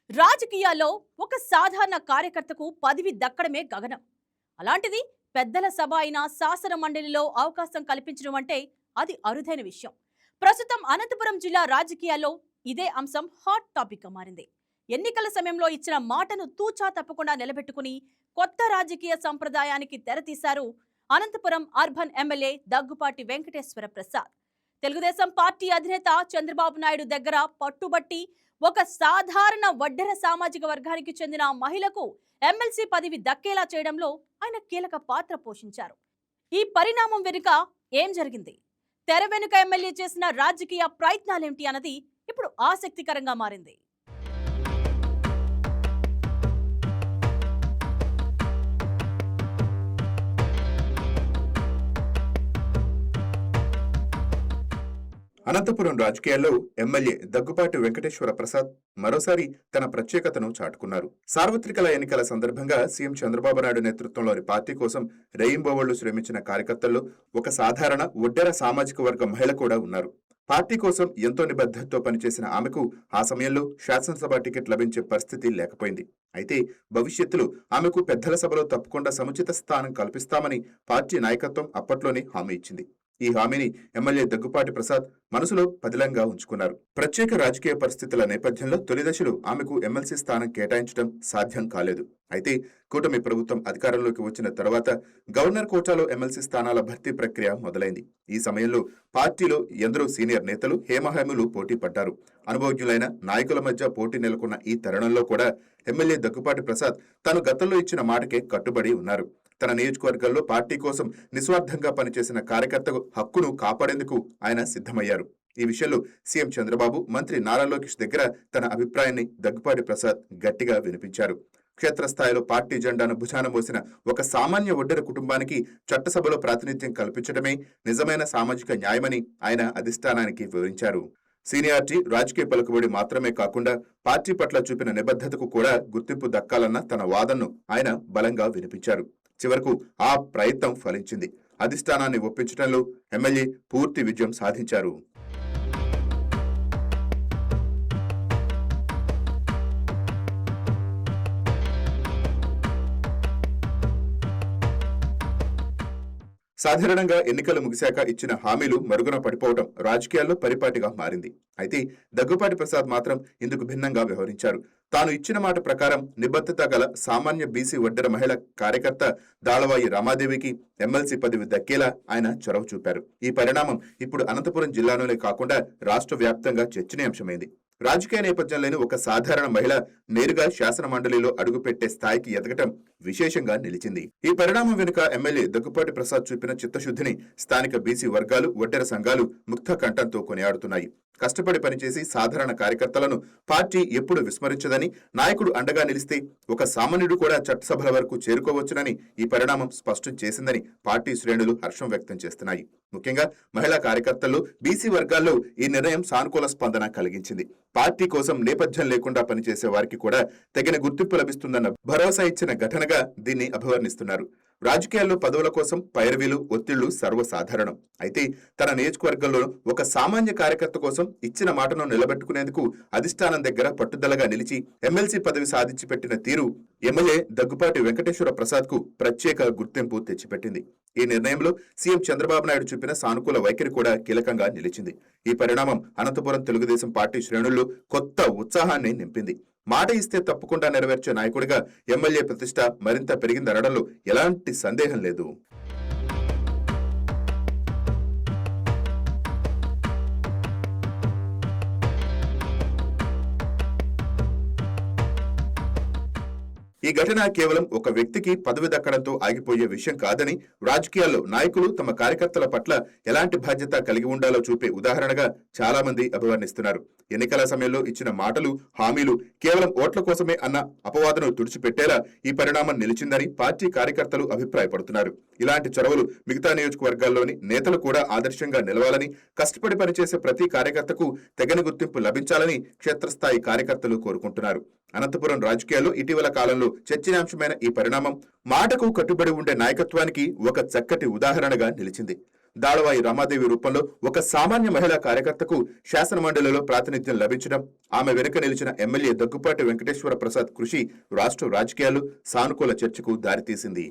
రాజకీయాల్లో ఒక సాధారణ కార్యకర్తకు పదవి దక్కడమే గగనం. అలాంటిది పెద్దల సభ అయిన శాసన మండలిలో అవకాశం కల్పించడం అంటే అది అరుదైన విషయం. ప్రస్తుతం అనంతపురం జిల్లా రాజకీయాల్లో ఇదే అంశం హాట్ టాపిక్ గా మారింది. ఎన్నికల సమయంలో ఇచ్చిన మాటను తూచా తప్పకుండా నిలబెట్టుకుని కొత్త రాజకీయ సంప్రదాయానికి తెరతీశారు Anantapuram urban MLA Daggupati Venkateswara Prasad. Telugu Desam party అధినేత చంద్రబాబు నాయుడు దగ్గర పట్టుబట్టి ఒక సాధారణ వడ్డెర సామాజిక వర్గానికి చెందిన మహిళకు ఎమ్మెల్సీ పదవి దక్కేలా చేయడంలో ఆయన కీలక పాత్ర పోషించారు. ఈ పరిణామం వెనుక ఏం జరిగింది, తెర వెనుక ఎమ్మెల్యే చేసిన రాజకీయ ప్రయత్నాలేంటి అన్నది ఇప్పుడు ఆసక్తికరంగా మారింది. అనంతపురం రాజకీయాల్లో ఎమ్మెల్యే దగ్గుపాటి వెంకటేశ్వర ప్రసాద్ మరోసారి తన ప్రత్యేకతను చాటుకున్నారు. సార్వత్రిక ఎన్నికల సందర్భంగా సీఎం చంద్రబాబు నాయుడు నేతృత్వంలోని పార్టీ కోసం రేయింబవళ్లు శ్రమించిన కార్యకర్తల్లో ఒక సాధారణ ఒడ్డెర సామాజిక వర్గ మహిళ కూడా ఉన్నారు. పార్టీ కోసం ఎంతో నిబద్ధతతో పనిచేసిన ఆమెకు ఆ సమయంలో శాసనసభ టికెట్ లభించే పరిస్థితి లేకపోయింది. అయితే భవిష్యత్తులో ఆమెకు పెద్దల సభలో తప్పకుండా సముచిత స్థానం కల్పిస్తామని పార్టీ నాయకత్వం అప్పట్లోనే హామీ ఇచ్చింది. ఈ హామీని ఎమ్మెల్యే దగ్గుపాటి ప్రసాద్ మనసులో పదిలంగా ఉంచుకున్నారు. ప్రత్యేక రాజకీయ పరిస్థితుల నేపథ్యంలో తొలి దశలో ఆమెకు ఎమ్మెల్సీ స్థానం కేటాయించడం సాధ్యం కాలేదు. అయితే కూటమి ప్రభుత్వం అధికారంలోకి వచ్చిన తర్వాత గవర్నర్ కోటాలో ఎమ్మెల్సీ స్థానాల భర్తీ ప్రక్రియ మొదలైంది. ఈ సమయంలో పార్టీలో ఎందరో సీనియర్ నేతలు హేమహేములు పోటీ పడ్డారు. అనుభవజ్ఞులైన నాయకుల మధ్య పోటీ నెలకొన్న ఈ తరుణంలో కూడా ఎమ్మెల్యే దగ్గుపాటి ప్రసాద్ తాను గతంలో ఇచ్చిన మాటకే కట్టుబడి ఉన్నారు. తన నియోజకవర్గంలో పార్టీ కోసం నిస్వార్థంగా పనిచేసిన కార్యకర్తకు హక్కును కాపాడేందుకు ఆయన సిద్ధమయ్యారు. ఈ విషయంలో సీఎం చంద్రబాబు, మంత్రి నారా లోకేష్ దగ్గర తన అభిప్రాయాన్ని దగ్గుపాటి ప్రసాద్ గట్టిగా వినిపించారు. క్షేత్రస్థాయిలో పార్టీ జెండాను భుజాన మోసిన ఒక సామాన్య ఒడ్డెర కుటుంబానికి చట్టసభలో ప్రాతినిధ్యం కల్పించడమే నిజమైన సామాజిక న్యాయమని ఆయన అధిష్టానానికి వివరించారు. సీనియారిటీ, రాజకీయ పలుకుబడి మాత్రమే కాకుండా పార్టీ పట్ల చూపిన నిబద్ధతకు కూడా గుర్తింపు దక్కాలన్న తన వాదనను ఆయన బలంగా వినిపించారు. చివరకు ఆ ప్రయత్నం ఫలించింది. అధిష్టానాన్ని ఒప్పించడంలో ఎమ్మెల్యే పూర్తి విజయం సాధించారు. సాధారణంగా ఎన్నికలు ముగిశాక ఇచ్చిన హామీలు మరుగున పడిపోవడం రాజకీయాల్లో పరిపాటిగా మారింది. అయితే దగ్గుపాటి ప్రసాద్ మాత్రం ఇందుకు భిన్నంగా వ్యవహరించారు. తాను ఇచ్చిన మాట ప్రకారం నిబద్ధత గల సామాన్య బీసీ ఒడ్డెర మహిళ కార్యకర్త దాళవాయి రామాదేవికి ఎమ్మెల్సీ పదవి దక్కేలా ఆయన చొరవ చూపారు. ఈ పరిణామం ఇప్పుడు అనంతపురం జిల్లాలోనే కాకుండా రాష్ట్ర వ్యాప్తంగా చర్చనీయాంశమైంది. రాజకీయ నేపథ్యం లేని ఒక సాధారణ మహిళ నేరుగా శాసన మండలిలో అడుగుపెట్టే స్థాయికి ఎదగటం విశేషంగా నిలిచింది. ఈ పరిణామం వెనుక ఎమ్మెల్యే దగ్గుపాటి ప్రసాద్ చూపిన చిత్తశుద్ధిని స్థానిక బీసీ వర్గాలు, ఒడ్డెర సంఘాలు ముక్త కంఠంతో కొనియాడుతున్నాయి. కష్టపడి పనిచేసి సాధారణ కార్యకర్తలను పార్టీ ఎప్పుడు విస్మరించదని, నాయకుడు అండగా నిలిస్తే ఒక సామాన్యుడు కూడా చట్టసభల వరకు చేరుకోవచ్చునని ఈ పరిణామం స్పష్టం చేసిందని పార్టీ శ్రేణులు హర్షం వ్యక్తం చేస్తున్నాయి. ముఖ్యంగా మహిళా కార్యకర్తల్లో, బీసీ వర్గాల్లో ఈ నిర్ణయం సానుకూల స్పందన కలిగించింది. పార్టీ కోసం నేపథ్యం లేకుండా పనిచేసే వారికి కూడా తగిన గుర్తింపు లభిస్తుందన్న భరోసా ఇచ్చిన ఘటనగా దీన్ని అభివర్ణిస్తున్నారు. రాజకీయాల్లో పదవుల కోసం పైరవీలు, ఒత్తిళ్లు సర్వసాధారణం. అయితే తన నియోజకవర్గంలో ఒక సామాన్య కార్యకర్త కోసం ఇచ్చిన మాటను నిలబెట్టుకునేందుకు అధిష్టానం దగ్గర పట్టుదలగా నిలిచి ఎమ్మెల్సీ పదవి సాధించి పెట్టిన తీరు ఎమ్మెల్యే దగ్గుపాటి వెంకటేశ్వర ప్రసాద్ కు ప్రత్యేక గుర్తింపు తెచ్చిపెట్టింది. ఈ నిర్ణయంలో సీఎం చంద్రబాబు నాయుడు చూపిన సానుకూల వైఖరి కూడా కీలకంగా నిలిచింది. ఈ పరిణామం అనంతపురం తెలుగుదేశం పార్టీ శ్రేణుల్లో కొత్త ఉత్సాహాన్ని నింపింది. మాట ఇస్తే తప్పకుండా నెరవేర్చే నాయకుడిగా ఎమ్మెల్యే ప్రతిష్ట మరింత పెరిగిందనడంలో ఎలాంటి సందేహం లేదు. ఈ ఘటన కేవలం ఒక వ్యక్తికి పదవి దక్కడంతో ఆగిపోయే విషయం కాదని, రాజకీయాల్లో నాయకులు తమ కార్యకర్తల పట్ల ఎలాంటి బాధ్యత కలిగి ఉండాలో చూపే ఉదాహరణగా చాలా మంది అభివర్ణిస్తున్నారు. ఎన్నికల సమయంలో ఇచ్చిన మాటలు, హామీలు కేవలం ఓట్ల కోసమే అన్న అపవాదను తుడిచిపెట్టేలా ఈ పరిణామం నిలిచిందని పార్టీ కార్యకర్తలు అభిప్రాయపడుతున్నారు. ఇలాంటి చొరవలు మిగతా నియోజకవర్గాల్లోని నేతలు కూడా ఆదర్శంగా నిలవాలని, కష్టపడి పనిచేసే ప్రతి కార్యకర్తకు తగిన గుర్తింపు లభించాలని క్షేత్రస్థాయి కార్యకర్తలు కోరుకుంటున్నారు. అనంతపురం రాజకీయాల్లో ఇటీవల కాలంలో చర్చనీయాంశమైన ఈ పరిణామం మాటకు కట్టుబడి ఉండే నాయకత్వానికి ఒక చక్కటి ఉదాహరణగా నిలిచింది. దాళవాయి రమాదేవి రూపంలో ఒక సామాన్య మహిళా కార్యకర్తకు శాసనమండలిలో ప్రాతినిధ్యం లభించడం, ఆమె వెనుక నిలిచిన ఎమ్మెల్యే దగ్గుపాటి వెంకటేశ్వర ప్రసాద్ కృషి రాష్ట్ర రాజకీయాలు సానుకూల చర్చకు దారితీసింది.